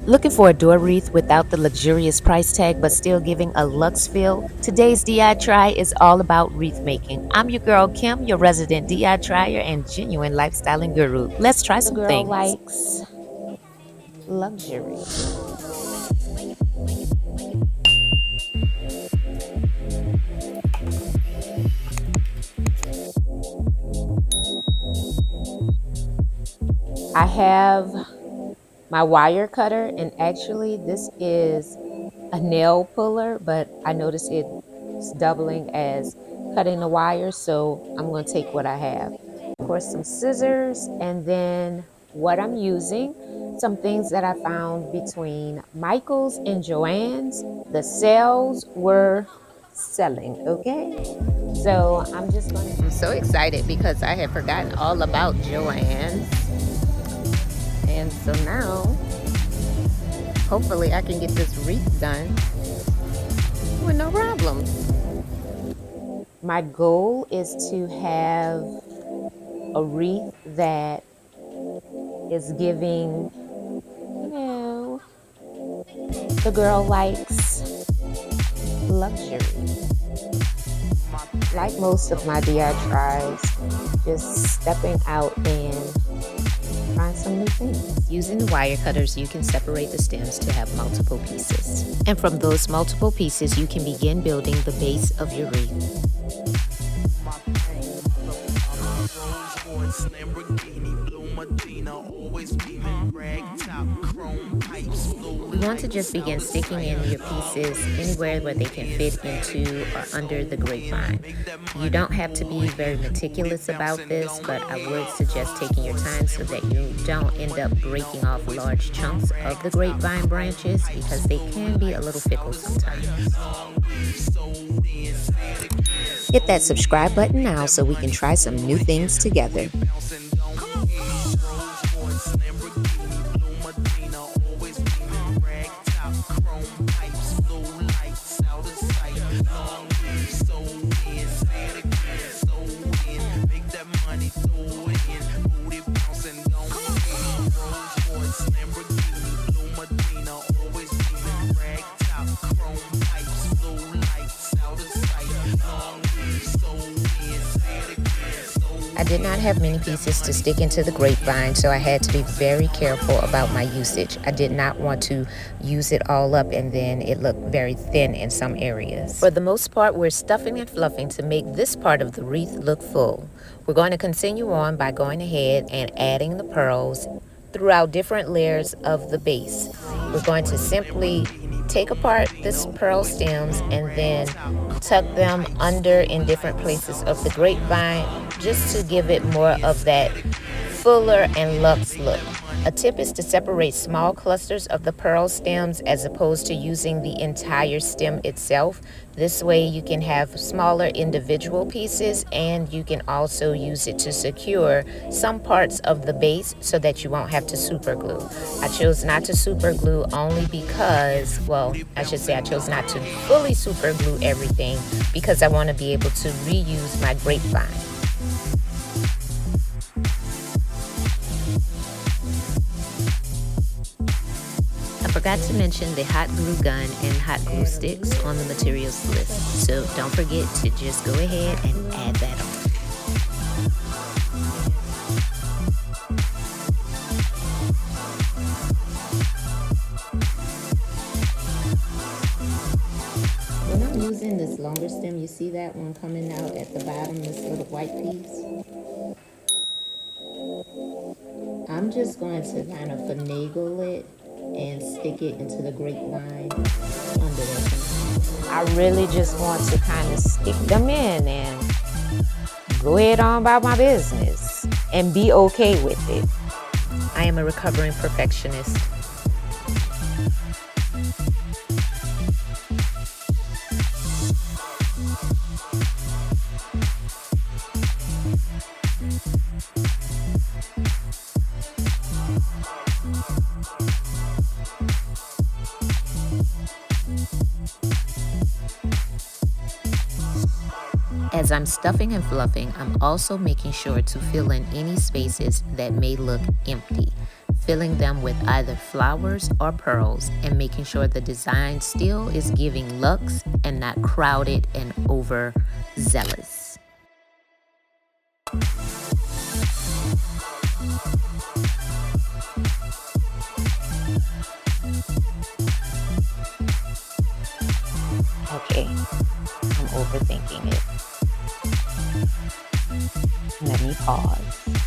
Looking for a door wreath without the luxurious price tag but still giving a luxe feel? Today's DI Try is all about wreath making. I'm your girl Kim, your resident DI Trier and genuine lifestyling guru. Let's try some things. The girl likes luxury. I have my wire cutter, and actually this is a nail puller, but I noticed it's doubling as cutting the wire, so I'm going to take what I have. Of course, some scissors, and then what I'm using, some things that I found between Michael's and Joann's. The sales were selling, okay? So I'm so excited because I had forgotten all about Joann's. And so now, hopefully I can get this wreath done with no problem. My goal is to have a wreath that is giving, the girl likes luxury. Like most of my DI tries, just stepping out and trying some new things. Using the wire cutters, you can separate the stems to have multiple pieces. And from those multiple pieces, you can begin building the base of your wreath. You want to just begin sticking in your pieces anywhere where they can fit into or under the grapevine. You don't have to be very meticulous about this, but I would suggest taking your time so that you don't end up breaking off large chunks of the grapevine branches, because they can be a little fickle sometimes. Hit that subscribe button now so we can try some new things together. I did not have many pieces to stick into the grapevine, so I had to be very careful about my usage. I did not want to use it all up and then it looked very thin in some areas. For the most part, we're stuffing and fluffing to make this part of the wreath look full. We're going to continue on by going ahead and adding the pearls throughout different layers of the base. We're going to simply take apart this pearl stems and then tuck them under in different places of the grapevine, just to give it more of that fuller and luxe look. A tip is to separate small clusters of the pearl stems as opposed to using the entire stem itself. This way you can have smaller individual pieces, and you can also use it to secure some parts of the base so that you won't have to super glue. I chose not to super glue only because, I chose not to fully super glue everything because I want to be able to reuse my grapevine. I forgot to mention the hot glue gun and hot glue sticks on the materials list, so don't forget to just go ahead and add that on. When I'm using this longer stem, you see that one coming out at the bottom, this little white piece? I'm just going to kind of finagle it and stick it into the grapevine under there. I really just want to kind of stick them in and go ahead on about my business and be okay with it. I am a recovering perfectionist. As I'm stuffing and fluffing, I'm also making sure to fill in any spaces that may look empty. filling them with either flowers or pearls and making sure the design still is giving luxe and not crowded and overzealous. Okay, I'm overthinking it. Let me pause.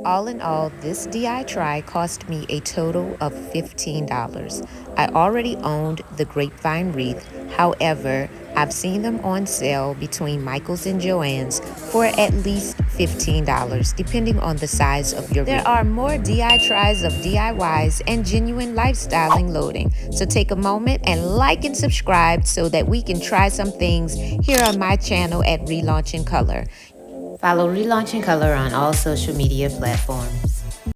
All in all, this DI try cost me a total of $15. I already owned the grapevine wreath. However, I've seen them on sale between Michael's and Joann's for at least $15, depending on the size of your wreath. There are more DI tries of DIYs and genuine lifestyling loading. So take a moment and like and subscribe so that we can try some things here on my channel at Relaunch in Color. Follow Relaunch in Color on all social media platforms.